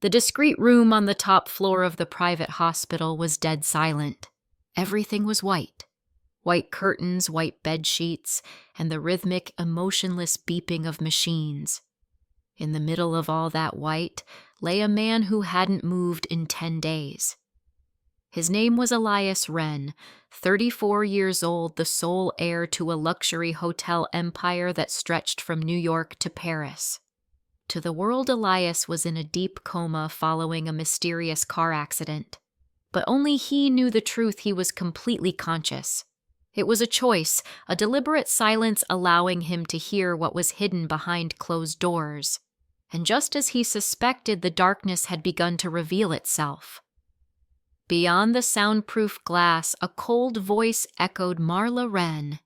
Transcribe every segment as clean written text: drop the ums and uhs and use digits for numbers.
The discreet room on the top floor of the private hospital was dead silent. Everything was white. White curtains, white bed sheets, and the rhythmic, emotionless beeping of machines. In the middle of all that white lay a man who hadn't moved in 10 days. His name was Elias Wren, 34 years old, the sole heir to a luxury hotel empire that stretched from New York to Paris. To the world, Elias was in a deep coma following a mysterious car accident. But only he knew the truth. He was completely conscious. It was a choice, a deliberate silence allowing him to hear what was hidden behind closed doors. And just as he suspected, the darkness had begun to reveal itself. Beyond the soundproof glass, a cold voice echoed Marla Wren.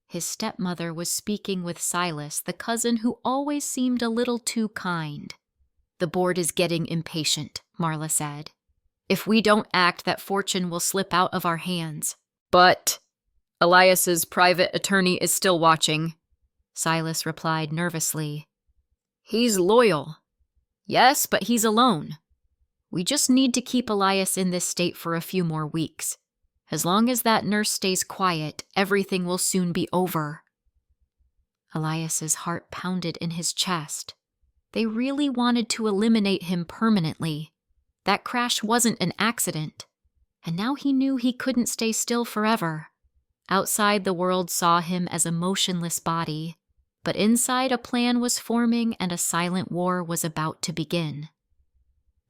His stepmother was speaking with Silas, the cousin who always seemed a little too kind. "The board is getting impatient," Marla said. "If we don't act, that fortune will slip out of our hands." "But Elias's private attorney is still watching," Silas replied nervously. "He's loyal." "Yes, but he's alone. We just need to keep Elias in this state for a few more weeks. As long as that nurse stays quiet, everything will soon be over." Elias's heart pounded in his chest. They really wanted to eliminate him permanently. That crash wasn't an accident. And now he knew he couldn't stay still forever. Outside, the world saw him as a motionless body. But inside, a plan was forming and a silent war was about to begin.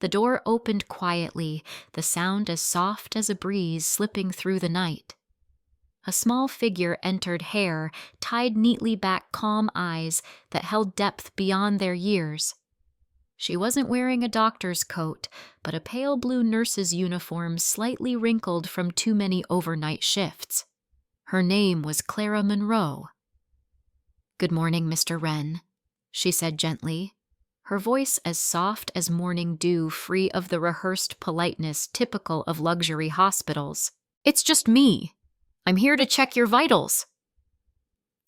The door opened quietly, the sound as soft as a breeze slipping through the night. A small figure entered, hair tied neatly back, calm eyes that held depth beyond their years. She wasn't wearing a doctor's coat, but a pale blue nurse's uniform slightly wrinkled from too many overnight shifts. Her name was Clara Monroe. "Good morning, Mr. Wren," she said gently, her voice as soft as morning dew, free of the rehearsed politeness typical of luxury hospitals. "It's just me. I'm here to check your vitals."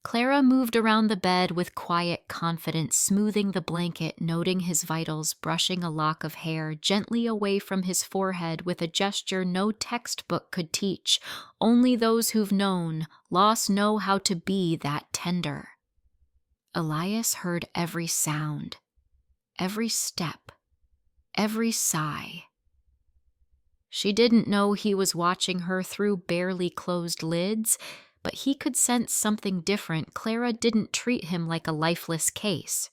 Clara moved around the bed with quiet confidence, smoothing the blanket, noting his vitals, brushing a lock of hair gently away from his forehead with a gesture no textbook could teach. Only those who've known loss know how to be that tender. Elias heard every sound. Every step, every sigh. She didn't know he was watching her through barely closed lids, but he could sense something different. Clara didn't treat him like a lifeless case.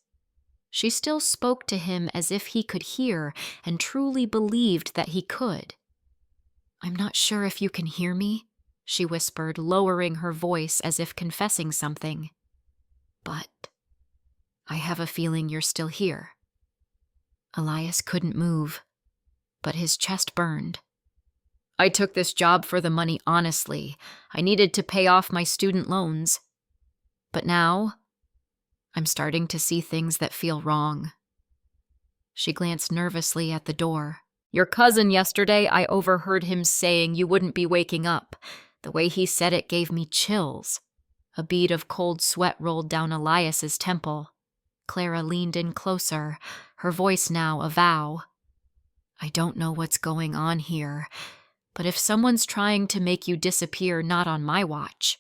She still spoke to him as if he could hear and truly believed that he could. "I'm not sure if you can hear me," she whispered, lowering her voice as if confessing something. "But I have a feeling you're still here." Elias couldn't move, but his chest burned. "I took this job for the money, honestly. I needed to pay off my student loans. But now, I'm starting to see things that feel wrong." She glanced nervously at the door. "Your cousin yesterday, I overheard him saying you wouldn't be waking up. The way he said it gave me chills." A bead of cold sweat rolled down Elias's temple. Clara leaned in closer, her voice now a vow. "I don't know what's going on here, but if someone's trying to make you disappear, not on my watch."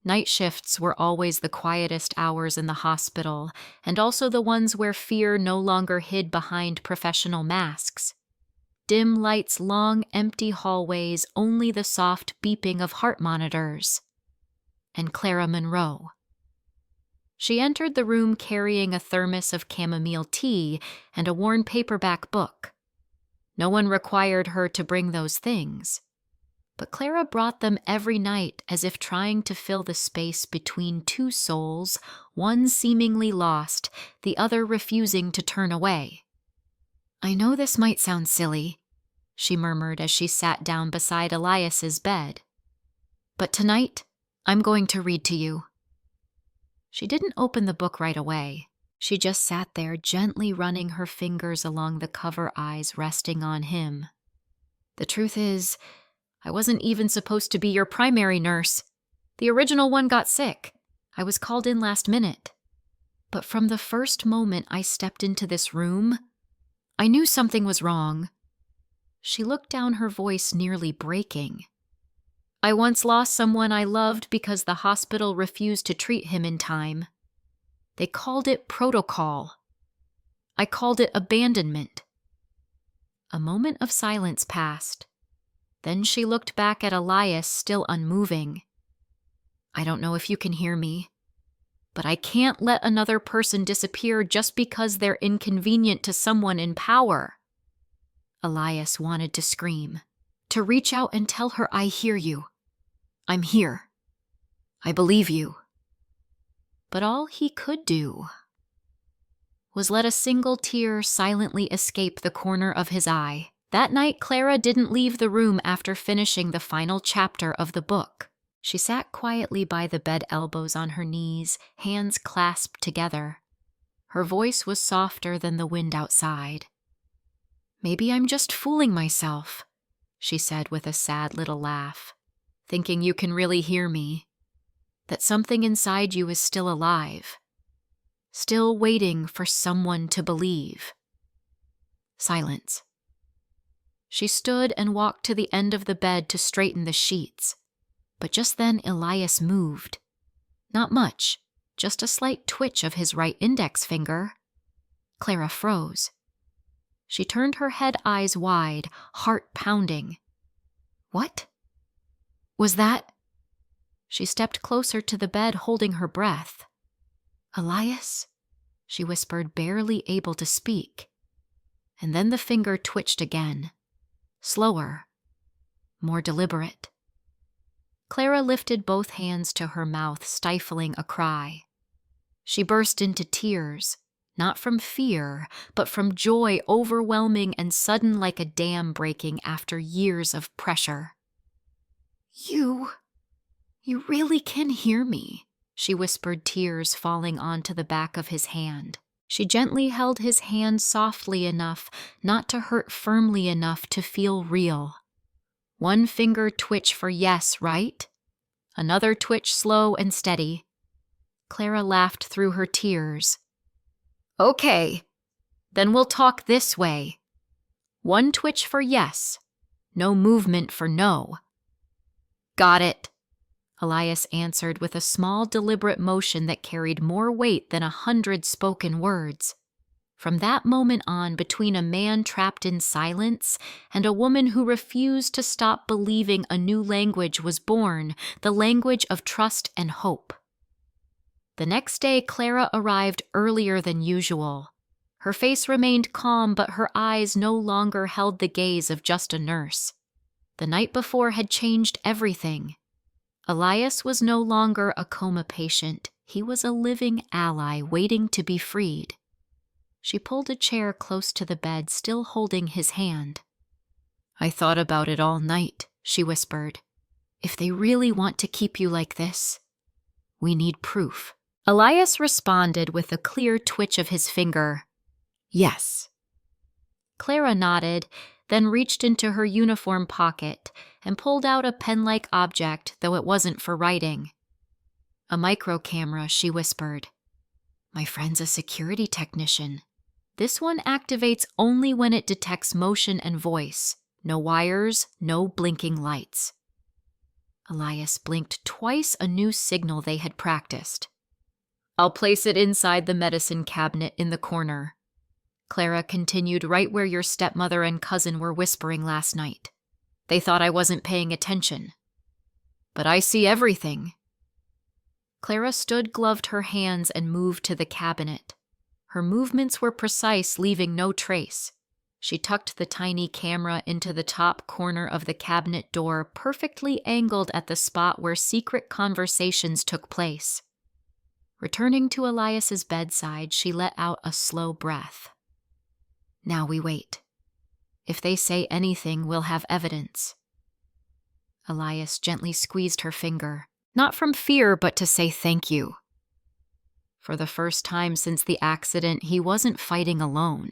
Night shifts were always the quietest hours in the hospital, and also the ones where fear no longer hid behind professional masks. Dim lights, long, empty hallways, only the soft beeping of heart monitors. And Clara Monroe. She entered the room carrying a thermos of chamomile tea and a worn paperback book. No one required her to bring those things, but Clara brought them every night as if trying to fill the space between two souls, one seemingly lost, the other refusing to turn away. "I know this might sound silly," she murmured as she sat down beside Elias's bed, "but tonight I'm going to read to you." She didn't open the book right away. She just sat there, gently running her fingers along the cover, eyes resting on him. "The truth is, I wasn't even supposed to be your primary nurse. The original one got sick. I was called in last minute. But from the first moment I stepped into this room, I knew something was wrong. She looked down, her voice nearly breaking. I once lost someone I loved because the hospital refused to treat him in time. They called it protocol. I called it abandonment. A moment of silence passed. Then she looked back at Elias, still unmoving. I don't know if you can hear me, but I can't let another person disappear just because they're inconvenient to someone in power. Elias wanted to scream, to reach out and tell her, I hear you. I'm here. I believe you. But all he could do was let a single tear silently escape the corner of his eye. That night, Clara didn't leave the room after finishing the final chapter of the book. She sat quietly by the bed, elbows on her knees, hands clasped together. Her voice was softer than the wind outside. Maybe I'm just fooling myself, she said with a sad little laugh, thinking you can really hear me, that something inside you is still alive, still waiting for someone to believe. Silence. She stood and walked to the end of the bed to straighten the sheets. But just then Elias moved. Not much, just a slight twitch of his right index finger. Clara froze. She turned her head, eyes wide, heart pounding. What? Was that? She stepped closer to the bed, holding her breath. Elias? She whispered, barely able to speak. And then the finger twitched again. Slower. More deliberate. Clara lifted both hands to her mouth, stifling a cry. She burst into tears, not from fear, but from joy, overwhelming and sudden, like a dam breaking after years of pressure. You really can hear me, she whispered, tears falling onto the back of his hand. She gently held his hand softly enough not to hurt, firmly enough to feel real. One finger twitch for yes, right? Another twitch, slow and steady. Clara laughed through her tears. Okay, then we'll talk this way. One twitch for yes, no movement for no. Got it, Elias answered with a small, deliberate motion that carried more weight than 100 spoken words. From that moment on, between a man trapped in silence and a woman who refused to stop believing, a new language was born, the language of trust and hope. The next day, Clara arrived earlier than usual. Her face remained calm, but her eyes no longer held the gaze of just a nurse. The night before had changed everything. Elias was no longer a coma patient. He was a living ally waiting to be freed. She pulled a chair close to the bed, still holding his hand. I thought about it all night, she whispered. If they really want to keep you like this, we need proof. Elias responded with a clear twitch of his finger. Yes. Clara nodded, then reached into her uniform pocket and pulled out a pen-like object, though it wasn't for writing. A micro camera, she whispered. My friend's a security technician. This one activates only when it detects motion and voice. No wires, no blinking lights. Elias blinked twice, a new signal they had practiced. I'll place it inside the medicine cabinet in the corner. Clara continued, right where your stepmother and cousin were whispering last night. They thought I wasn't paying attention. But I see everything. Clara stood, gloved her hands, and moved to the cabinet. Her movements were precise, leaving no trace. She tucked the tiny camera into the top corner of the cabinet door, perfectly angled at the spot where secret conversations took place. Returning to Elias's bedside, she let out a slow breath. Now we wait. If they say anything, we'll have evidence. Elias gently squeezed her finger, not from fear, but to say thank you. For the first time since the accident, he wasn't fighting alone.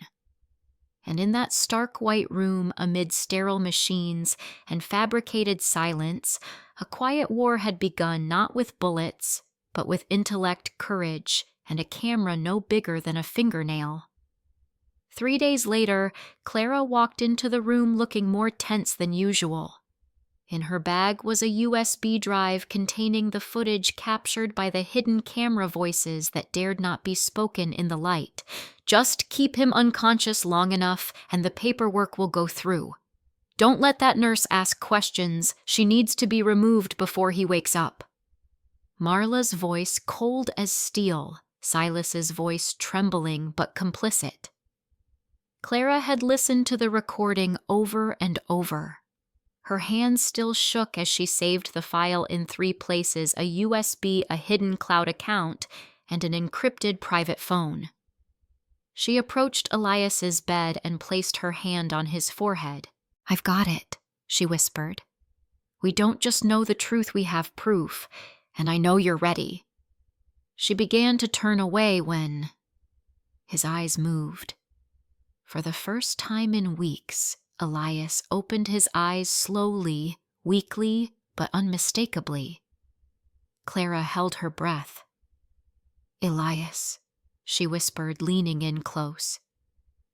And in that stark white room, amid sterile machines and fabricated silence, a quiet war had begun, not with bullets, but with intellect, courage, and a camera no bigger than a fingernail. 3 days later, Clara walked into the room looking more tense than usual. In her bag was a USB drive containing the footage captured by the hidden camera voices that dared not be spoken in the light. Just keep him unconscious long enough and the paperwork will go through. Don't let that nurse ask questions. She needs to be removed before he wakes up. Marla's voice cold as steel, Silas's voice trembling but complicit. Clara had listened to the recording over and over. Her hands still shook as she saved the file in 3 places: a USB, a hidden cloud account, and an encrypted private phone. She approached Elias's bed and placed her hand on his forehead. "I've got it," she whispered. "We don't just know the truth, we have proof, and I know you're ready." She began to turn away when his eyes moved. For the first time in weeks, Elias opened his eyes slowly, weakly, but unmistakably. Clara held her breath. "Elias," she whispered, leaning in close,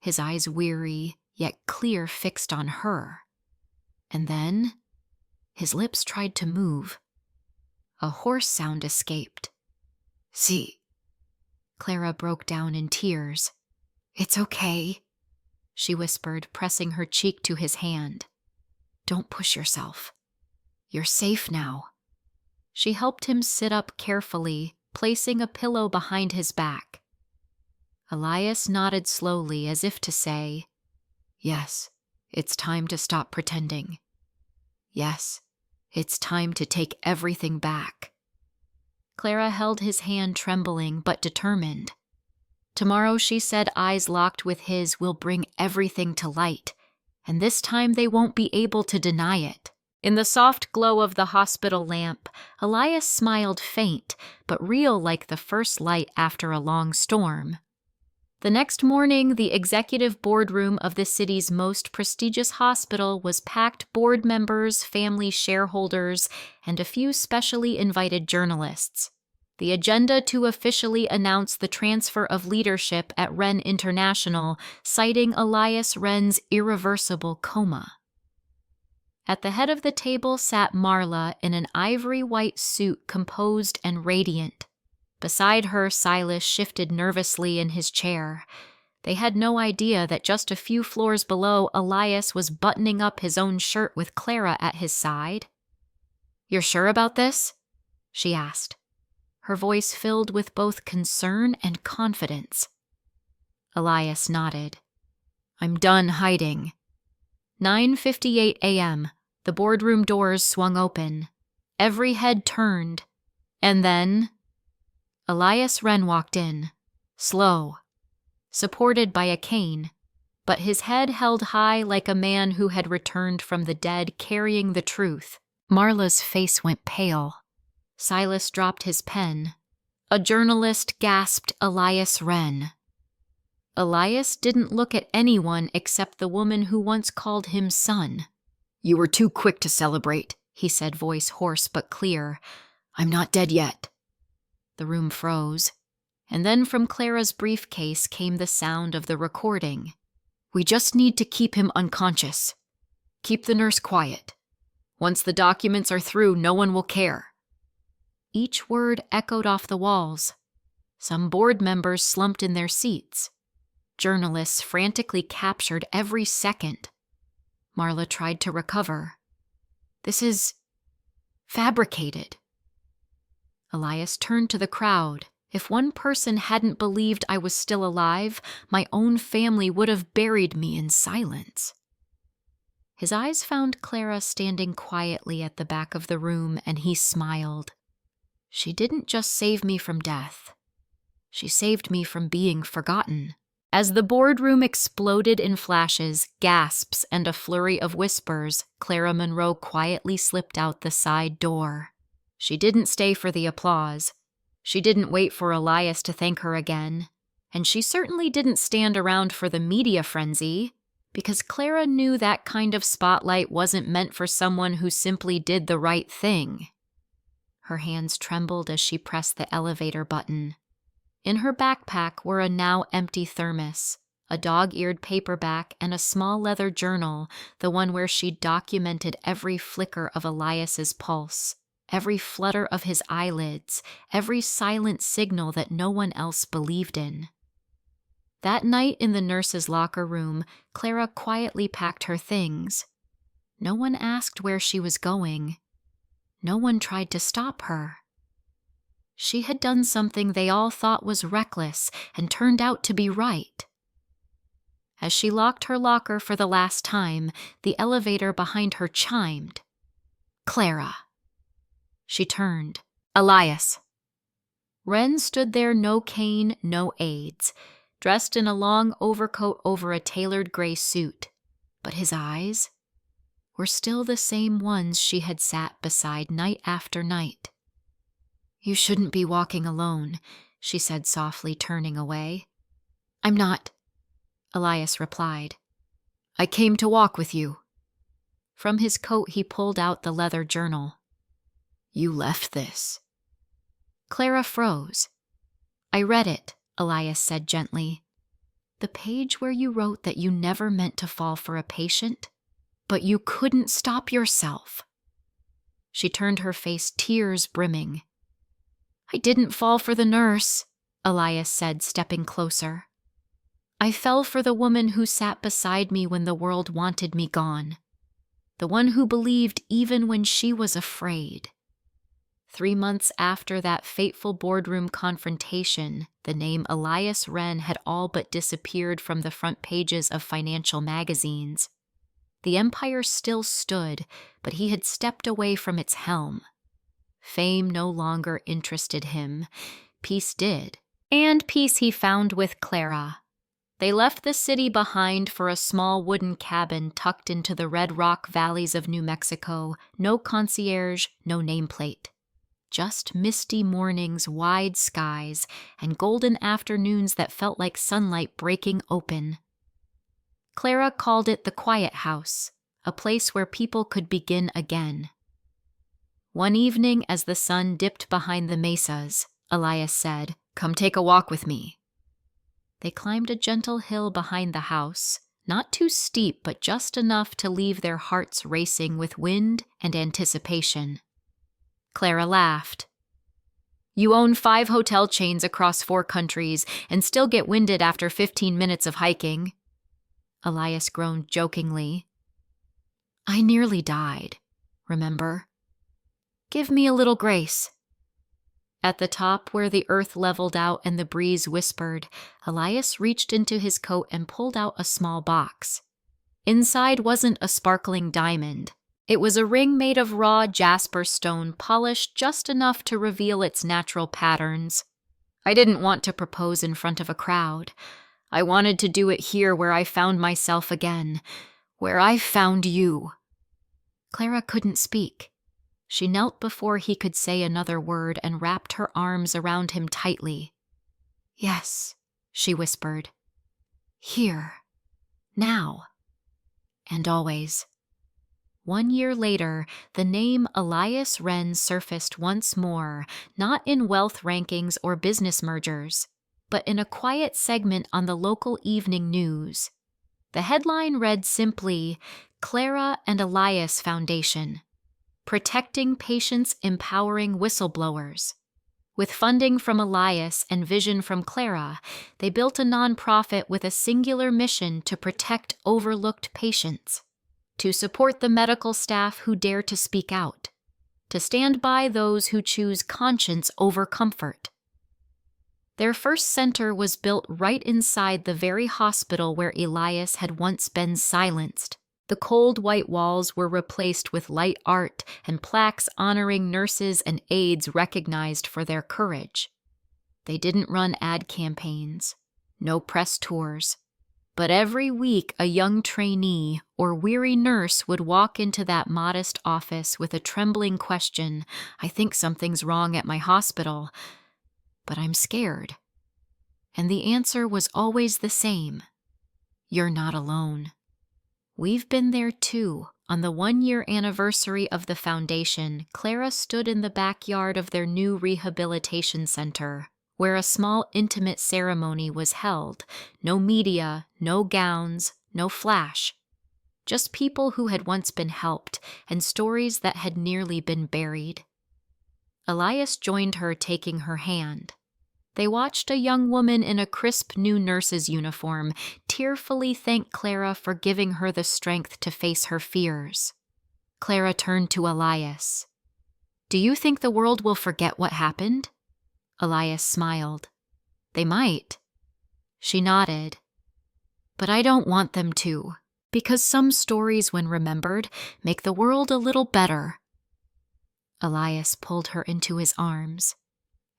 his eyes weary, yet clear, fixed on her. And then his lips tried to move. A hoarse sound escaped. "See." Clara broke down in tears. "It's okay," she whispered, pressing her cheek to his hand. "Don't push yourself. You're safe now." She helped him sit up carefully, placing a pillow behind his back. Elias nodded slowly, as if to say, "Yes, it's time to stop pretending. Yes, it's time to take everything back." Clara held his hand, trembling but determined. "Tomorrow," she said, eyes locked with his, "will bring everything to light, and this time they won't be able to deny it." In the soft glow of the hospital lamp, Elias smiled, faint but real, like the first light after a long storm. The next morning, the executive boardroom of the city's most prestigious hospital was packed: board members, family shareholders, and a few specially invited journalists. The agenda to officially announce the transfer of leadership at Wren International, citing Elias Wren's irreversible coma. At the head of the table sat Marla in an ivory white suit, composed and radiant. Beside her, Silas shifted nervously in his chair. They had no idea that just a few floors below, Elias was buttoning up his own shirt with Clara at his side. "You're sure about this?" she asked, her voice filled with both concern and confidence. Elias nodded. "I'm done hiding." 9:58 a.m. The boardroom doors swung open. Every head turned. And then Elias Wren walked in, slow, supported by a cane, but his head held high like a man who had returned from the dead, carrying the truth. Marla's face went pale. Silas dropped his pen. A journalist gasped, "Elias Wren." Elias didn't look at anyone except the woman who once called him son. "You were too quick to celebrate," he said, voice hoarse but clear. "I'm not dead yet." The room froze, and then from Clara's briefcase came the sound of the recording. "We just need to keep him unconscious. Keep the nurse quiet. Once the documents are through, no one will care." Each word echoed off the walls. Some board members slumped in their seats. Journalists frantically captured every second. Marla tried to recover. "This is fabricated." Elias turned to the crowd. "If one person hadn't believed I was still alive, my own family would have buried me in silence." His eyes found Clara standing quietly at the back of the room, and he smiled. "She didn't just save me from death. She saved me from being forgotten." As the boardroom exploded in flashes, gasps, and a flurry of whispers, Clara Monroe quietly slipped out the side door. She didn't stay for the applause. She didn't wait for Elias to thank her again. And she certainly didn't stand around for the media frenzy, because Clara knew that kind of spotlight wasn't meant for someone who simply did the right thing. Her hands trembled as she pressed the elevator button. In her backpack were a now empty thermos, a dog-eared paperback, and a small leather journal, the one where she'd documented every flicker of Elias's pulse, every flutter of his eyelids, every silent signal that no one else believed in. That night in the nurse's locker room, Clara quietly packed her things. No one asked where she was going. No one tried to stop her. She had done something they all thought was reckless and turned out to be right. As she locked her locker for the last time, the elevator behind her chimed. Clara. She turned. Elias. Wren stood there, no cane, no aids, dressed in a long overcoat over a tailored gray suit. But his eyes were still the same ones she had sat beside night after night. You shouldn't be walking alone, she said softly, turning away. I'm not, Elias replied. I came to walk with you. From his coat he pulled out the leather journal. You left this. Clara froze. I read it, Elias said gently. The page where you wrote that you never meant to fall for a patient, but you couldn't stop yourself. She turned her face, tears brimming. I didn't fall for the nurse, Elias said, stepping closer. I fell for the woman who sat beside me when the world wanted me gone. The one who believed even when she was afraid. 3 months after that fateful boardroom confrontation, the name Elias Wren had all but disappeared from the front pages of financial magazines. The empire still stood, but he had stepped away from its helm. Fame no longer interested him. Peace did. And peace he found with Clara. They left the city behind for a small wooden cabin tucked into the red rock valleys of New Mexico. No concierge, no nameplate. Just misty mornings, wide skies, and golden afternoons that felt like sunlight breaking open. Clara called it the Quiet House, a place where people could begin again. One evening, as the sun dipped behind the mesas, Elias said, Come take a walk with me. They climbed a gentle hill behind the house, not too steep but just enough to leave their hearts racing with wind and anticipation. Clara laughed. You own 5 hotel chains across 4 countries and still get winded after 15 minutes of hiking. Elias groaned jokingly. I nearly died, remember? Give me a little grace. At the top, where the earth leveled out and the breeze whispered, Elias reached into his coat and pulled out a small box. Inside wasn't a sparkling diamond. It was a ring made of raw jasper stone, polished just enough to reveal its natural patterns. I didn't want to propose in front of a crowd. I wanted to do it here where I found myself again, where I found you. Clara couldn't speak. She knelt before he could say another word and wrapped her arms around him tightly. Yes, she whispered. Here. Now. And always. 1 year later, the name Elias Wren surfaced once more, not in wealth rankings or business mergers, but in a quiet segment on the local evening news. The headline read simply, Clara and Elias Foundation. Protecting Patients, Empowering Whistleblowers. With funding from Elias and vision from Clara, they built a nonprofit with a singular mission to protect overlooked patients, to support the medical staff who dare to speak out, to stand by those who choose conscience over comfort. Their first center was built right inside the very hospital where Elias had once been silenced. The cold white walls were replaced with light art and plaques honoring nurses and aides recognized for their courage. They didn't run ad campaigns, no press tours, but every week a young trainee or weary nurse would walk into that modest office with a trembling question, I think something's wrong at my hospital, but I'm scared. And the answer was always the same. You're not alone. We've been there too. On the 1-year anniversary of the foundation, Clara stood in the backyard of their new rehabilitation center, where a small intimate ceremony was held. No media, no gowns, no flash. Just people who had once been helped and stories that had nearly been buried. Elias joined her, taking her hand. They watched a young woman in a crisp new nurse's uniform tearfully thank Clara for giving her the strength to face her fears. Clara turned to Elias. "Do you think the world will forget what happened?" Elias smiled. "They might." She nodded. "But I don't want them to, because some stories, when remembered, make the world a little better." Elias pulled her into his arms,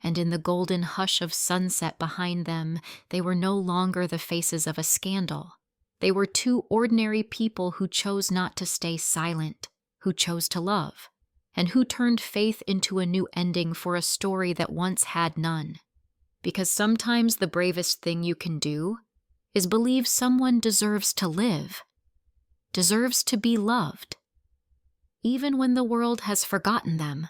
and in the golden hush of sunset behind them, they were no longer the faces of a scandal. They were two ordinary people who chose not to stay silent, who chose to love, and who turned faith into a new ending for a story that once had none. Because sometimes the bravest thing you can do is believe someone deserves to live, deserves to be loved, even when the world has forgotten them.